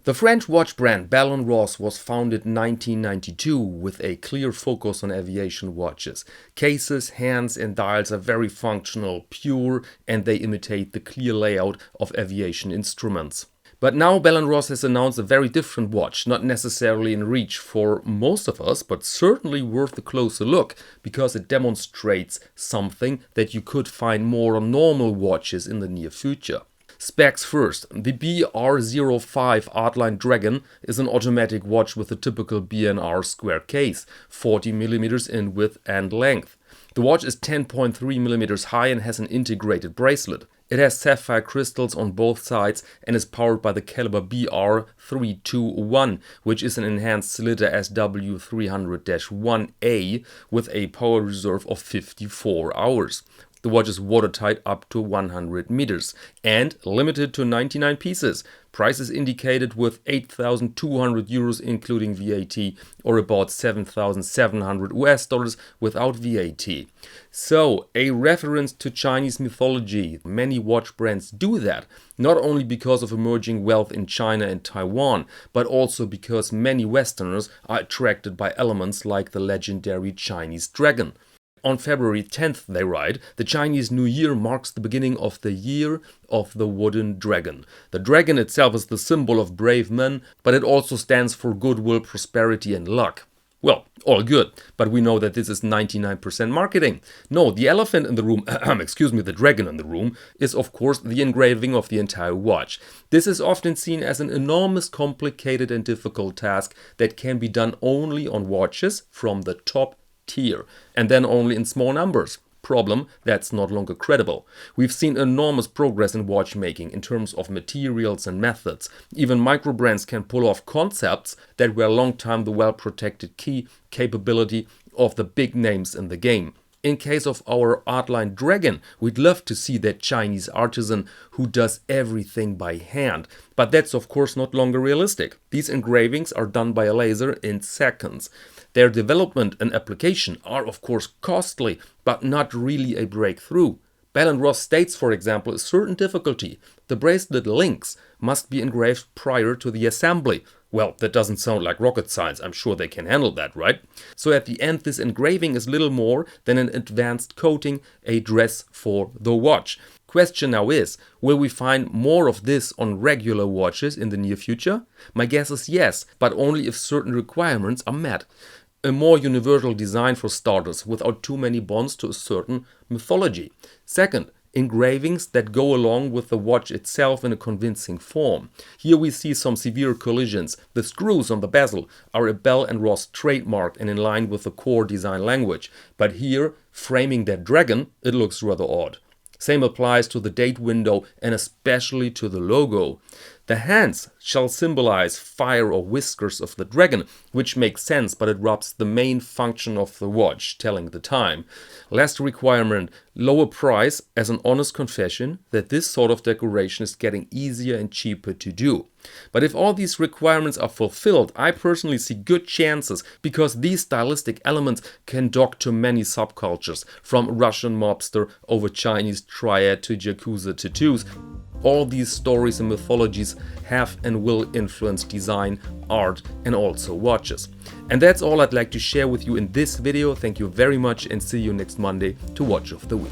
The French watch brand Bell & Ross was founded in 1992 with a clear focus on aviation watches. Cases, hands and dials are very functional, pure, and they imitate the clear layout of aviation instruments. But now Bell & Ross has announced a very different watch, not necessarily in reach for most of us, but certainly worth a closer look, because it demonstrates something that you could find more on normal watches in the near future. Specs first. The BR05 Artline Dragon is an automatic watch with a typical B&R square case, 40mm in width and length. The watch is 10.3mm high and has an integrated bracelet. It has sapphire crystals on both sides and is powered by the caliber BR321, which is an enhanced Slater SW300-1A with a power reserve of 54 hours. The watch is watertight up to 100 meters and limited to 99 pieces. Price is indicated with 8,200 euros including VAT, or about 7,700 US dollars without VAT. So, a reference to Chinese mythology. Many watch brands do that, not only because of emerging wealth in China and Taiwan, but also because many Westerners are attracted by elements like the legendary Chinese dragon. On February 10th, they write, the Chinese New Year marks the beginning of the Year of the Wooden Dragon. The dragon itself is the symbol of brave men, but it also stands for goodwill, prosperity and luck. Well, all good, but we know that this is 99% marketing. No, the elephant in the room, the dragon in the room, is of course the engraving of the entire watch. This is often seen as an enormous, complicated and difficult task that can be done only on watches from the top tier, and then only in small numbers. Problem, that's not longer credible. We've seen enormous progress in watchmaking in terms of materials and methods. Even micro brands can pull off concepts that were a long time the well-protected key capability of the big names in the game. In case of our Artline Dragon, we'd love to see that Chinese artisan who does everything by hand. But that's of course not longer realistic. These engravings are done by a laser in seconds. Their development and application are of course costly, but not really a breakthrough. Bell & Ross states, for example, a certain difficulty. The bracelet links must be engraved prior to the assembly. Well, that doesn't sound like rocket science. I'm sure they can handle that, right? So at the end, this engraving is little more than an advanced coating, a dress for the watch. Question now is, will we find more of this on regular watches in the near future? My guess is yes, but only if certain requirements are met. A more universal design for starters, without too many bonds to a certain mythology. Second, engravings that go along with the watch itself in a convincing form. Here we see some severe collisions. The screws on the bezel are a Bell & Ross trademark and in line with the core design language. But here, framing that dragon, it looks rather odd. Same applies to the date window and especially to the logo. The hands shall symbolize fire or whiskers of the dragon, which makes sense, but it robs the main function of the watch, telling the time. Last requirement, lower price, as an honest confession that this sort of decoration is getting easier and cheaper to do. But if all these requirements are fulfilled, I personally see good chances, because these stylistic elements can dock to many subcultures, from Russian mobster over Chinese triad to Yakuza tattoos. All these stories and mythologies have and will influence design, art and also watches. And that's all I'd like to share with you in this video. Thank you very much and see you next Monday to Watch of the Week.